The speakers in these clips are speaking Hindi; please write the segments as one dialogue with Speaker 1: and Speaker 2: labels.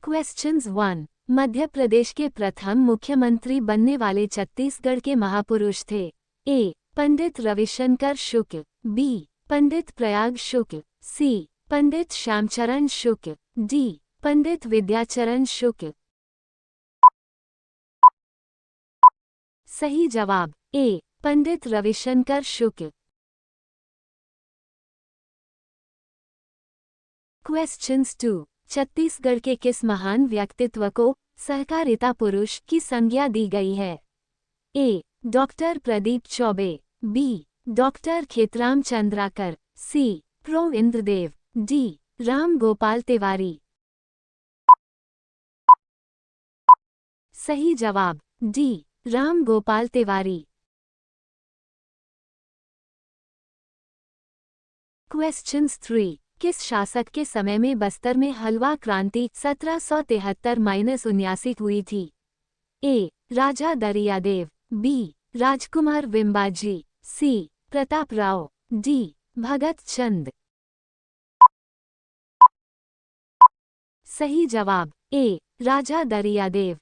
Speaker 1: क्वेश्चंस 1। मध्य प्रदेश के प्रथम मुख्यमंत्री बनने वाले छत्तीसगढ़ के महापुरुष थे। ए पंडित रविशंकर शुक्ल, बी पंडित प्रयाग शुक्ल, सी पंडित श्यामचरण शुक्ल, डी पंडित विद्याचरण शुक्ल। सही जवाब ए पंडित रविशंकर शुक्ल। क्वेश्चंस 2। छत्तीसगढ़ के किस महान व्यक्तित्व को सहकारिता पुरुष की संज्ञा दी गई है? A doctor Pradeep Choubey, B doctor Khetram Chandrakar, C prof Indradev, D Ram Gopal Tiwari. सही जवाब डी राम गोपाल तिवारी। क्वेश्चंस 3। किस शासक के समय में बस्तर में हलवा क्रांति 1773-79 हुई थी? ए राजा दरियादेव, बी राजकुमार विम्बाजी, सी प्रताप राव, डी भगत चंद। सही जवाब ए राजा दरियादेव।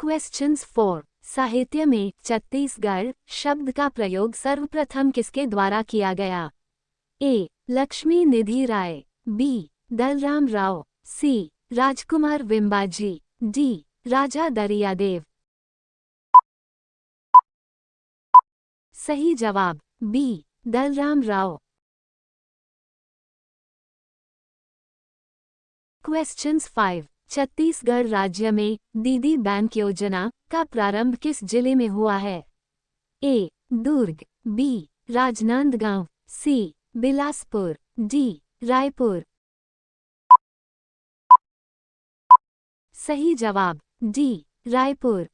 Speaker 1: क्वेश्चंस 4। साहित्य में छत्तीसगढ़ शब्द का प्रयोग सर्वप्रथम किसके द्वारा किया गया? ए लक्ष्मी निधि राय, बी दलराम राव, सी राजकुमार विम्बाजी, डी राजा दरियादेव। सही जवाब बी दलराम राव। क्वेश्चंस 5। छत्तीसगढ़ राज्य में दीदी बैंक योजना का प्रारंभ किस जिले में हुआ है? ए दुर्ग, बी राजनांदगांव, सी बिलासपुर, डी रायपुर। सही जवाब डी रायपुर।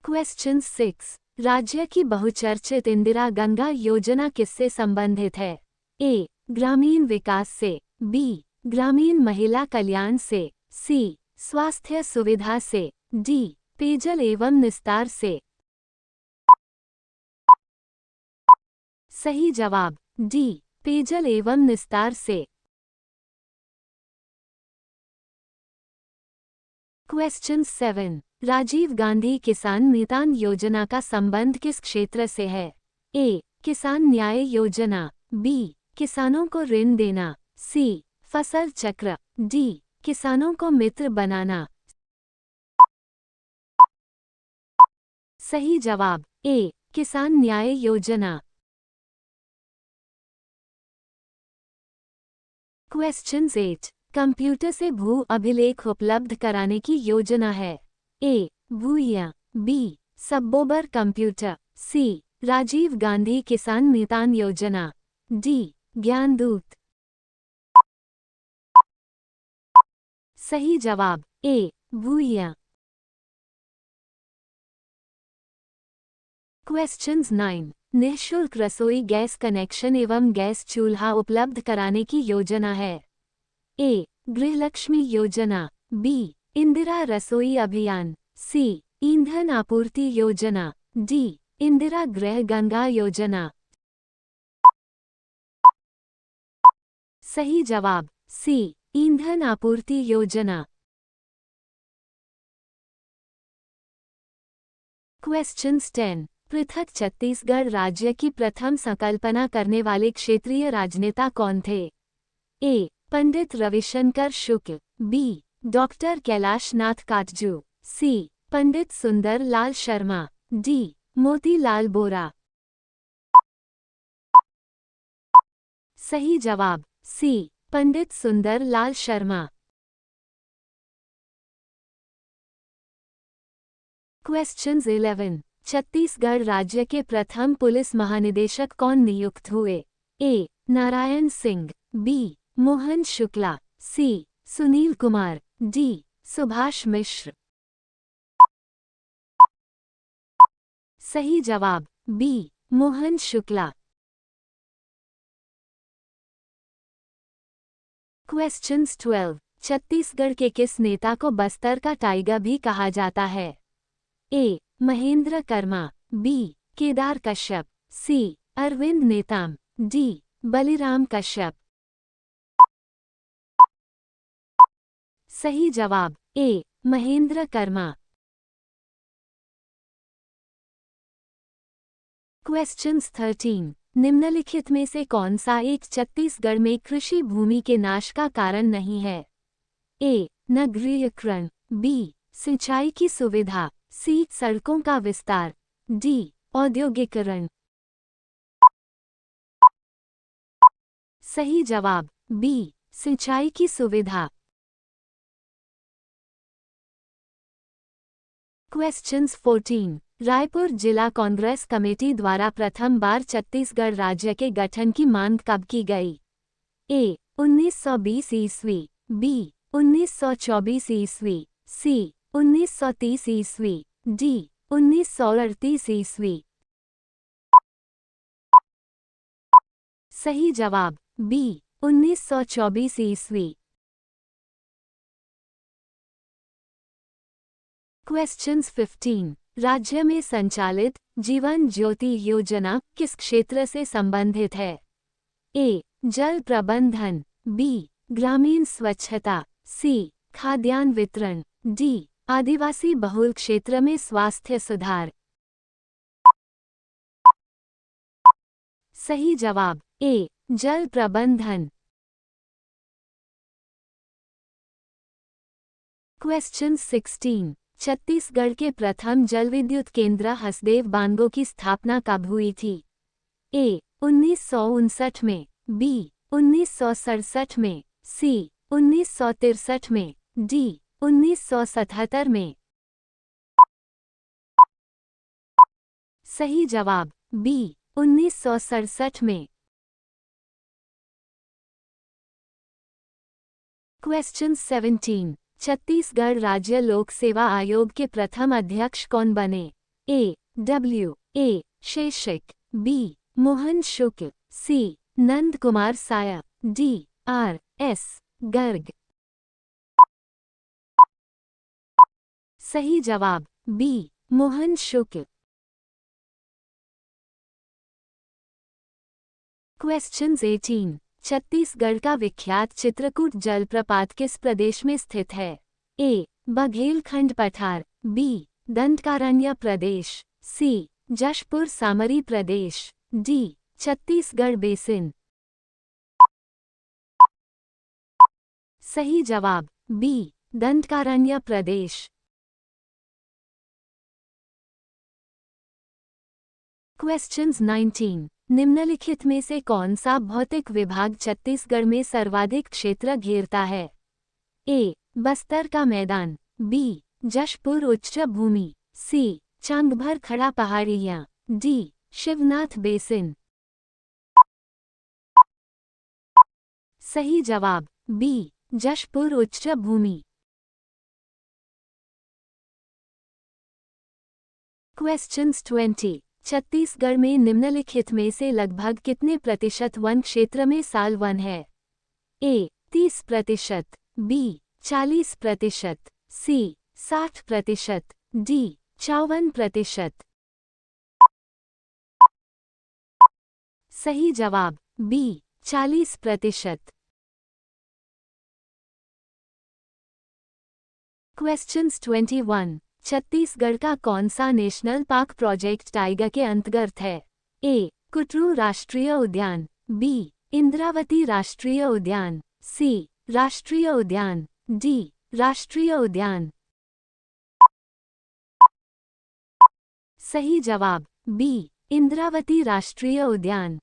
Speaker 1: क्वेश्चन 6। राज्य की बहुचर्चित इंदिरा गंगा योजना किससे संबंधित है? ए ग्रामीण विकास से, बी ग्रामीण महिला कल्याण से, सी स्वास्थ्य सुविधा से, डी पेयजल एवं निस्तार से। सही जवाब डी पेयजल एवं निस्तार से। क्वेश्चन 7। राजीव गांधी किसान निदान योजना का संबंध किस क्षेत्र से है? ए किसान न्याय योजना, बी किसानों को ऋण देना, सी फसल चक्र, डी किसानों को मित्र बनाना। सही जवाब ए किसान न्याय योजना। क्वेश्चन 8। कंप्यूटर से भू अभिलेख उपलब्ध कराने की योजना है? ए भूया, बी सबोबर कंप्यूटर, सी राजीव गांधी किसान निदान योजना, डी ज्ञानदूत। सही जवाब ए भूया। क्वेश्चंस 9। निःशुल्क रसोई गैस कनेक्शन एवं गैस चूल्हा उपलब्ध कराने की योजना है? ए गृहलक्ष्मी योजना, बी इंदिरा रसोई अभियान, सी ईंधन आपूर्ति योजना, डी इंदिरा गृह गंगा योजना। सही जवाब सी ईंधन आपूर्ति योजना। क्वेश्चंस 10। पृथक छत्तीसगढ़ राज्य की प्रथम संकल्पना करने वाले क्षेत्रीय राजनेता कौन थे? ए पंडित रविशंकर शुक्ल, बी डॉक्टर कैलाश नाथ काटजू, सी पंडित सुंदर लाल शर्मा, डी मोतीलाल बोरा। सही जवाब सी पंडित सुंदर लाल शर्मा। क्वेश्चंस 11। छत्तीसगढ़ राज्य के प्रथम पुलिस महानिदेशक कौन नियुक्त हुए? ए नारायण सिंह, बी मोहन शुक्ला, सी सुनील कुमार, डी सुभाष मिश्र। सही जवाब बी मोहन शुक्ला। क्वेश्चंस 12। छत्तीसगढ़ के किस नेता को बस्तर का टाइगर भी कहा जाता है? ए महेंद्र कर्मा, बी केदार कश्यप, सी अरविंद नेताम, डी. बलिराम कश्यप। सही जवाब ए. महेंद्र कर्मा। क्वेश्चंस 13। निम्नलिखित में से कौन सा एक छत्तीसगढ़ में कृषि भूमि के नाश का कारण नहीं है? ए. नगरीयकरण, बी. सिंचाई की सुविधा, सी. सड़कों का विस्तार, डी. औद्योगिकरण। सही जवाब बी. सिंचाई की सुविधा। क्वेश्चंस 14। रायपुर जिला कांग्रेस कमेटी द्वारा प्रथम बार छत्तीसगढ़ राज्य के गठन की मांग कब की गई? ए. 1920 ईस्वी, बी. 1924 ईस्वी, सी. 1930 ईस्वी, डी. 1938 ईस्वी। सही जवाब बी. 1924 ईस्वी। क्वेश्चंस 15। राज्य में संचालित जीवन ज्योति योजना किस क्षेत्र से संबंधित है? ए. जल प्रबंधन, बी. ग्रामीण स्वच्छता, सी. खाद्यान्न वितरण, डी. आदिवासी बहुल क्षेत्र में स्वास्थ्य सुधार। सही जवाब ए. जल प्रबंधन। क्वेश्चन 16। छत्तीसगढ़ के प्रथम जलविद्युत केंद्र हसदेव बांगो की स्थापना कब हुई थी? ए. 1959 में, बी. 1967 में, सी. 1963 में, डी. 1977 में। सही जवाब बी. 1967 में। क्वेश्चन 17। छत्तीसगढ़ राज्य लोक सेवा आयोग के प्रथम अध्यक्ष कौन बने? ए. डब्ल्यू. ए. शेषिक, बी. मोहन शुक्ल, सी. नंद कुमार साया, डी. आर. एस. गर्ग। सही जवाब बी. मोहन शुक्ल। क्वेश्चंस 18। छत्तीसगढ़ का विख्यात चित्रकूट जलप्रपात किस प्रदेश में स्थित है? ए. बघेलखंड पठार, बी. दंडकारण्य प्रदेश, सी. जशपुर सामरी प्रदेश, डी. छत्तीसगढ़ बेसिन। सही जवाब बी. दंडकारण्य प्रदेश। क्वेश्चंस 19। निम्नलिखित में से कौन सा भौतिक विभाग छत्तीसगढ़ में सर्वाधिक क्षेत्र घेरता है? ए. बस्तर का मैदान, बी. जशपुर उच्च भूमि, सी. चांगभर खड़ा पहाड़ियाँ, डी. शिवनाथ बेसिन। सही जवाब बी. जशपुर उच्च भूमि। क्वेश्चंस 20। छत्तीसगढ़ में निम्नलिखित में से लगभग कितने प्रतिशत वन क्षेत्र में साल वन है? ए. 30%, बी. 40%, सी. 60%, डी. 54%। सही जवाब बी. 40%। क्वेश्चंस 21। छत्तीसगढ़ का कौन सा नेशनल पार्क प्रोजेक्ट टाइगर के अंतर्गत है? ए. कुटरू राष्ट्रीय उद्यान, बी. इंद्रावती राष्ट्रीय उद्यान, सी. राष्ट्रीय उद्यान, डी. राष्ट्रीय उद्यान। सही जवाब बी. इंद्रावती राष्ट्रीय उद्यान।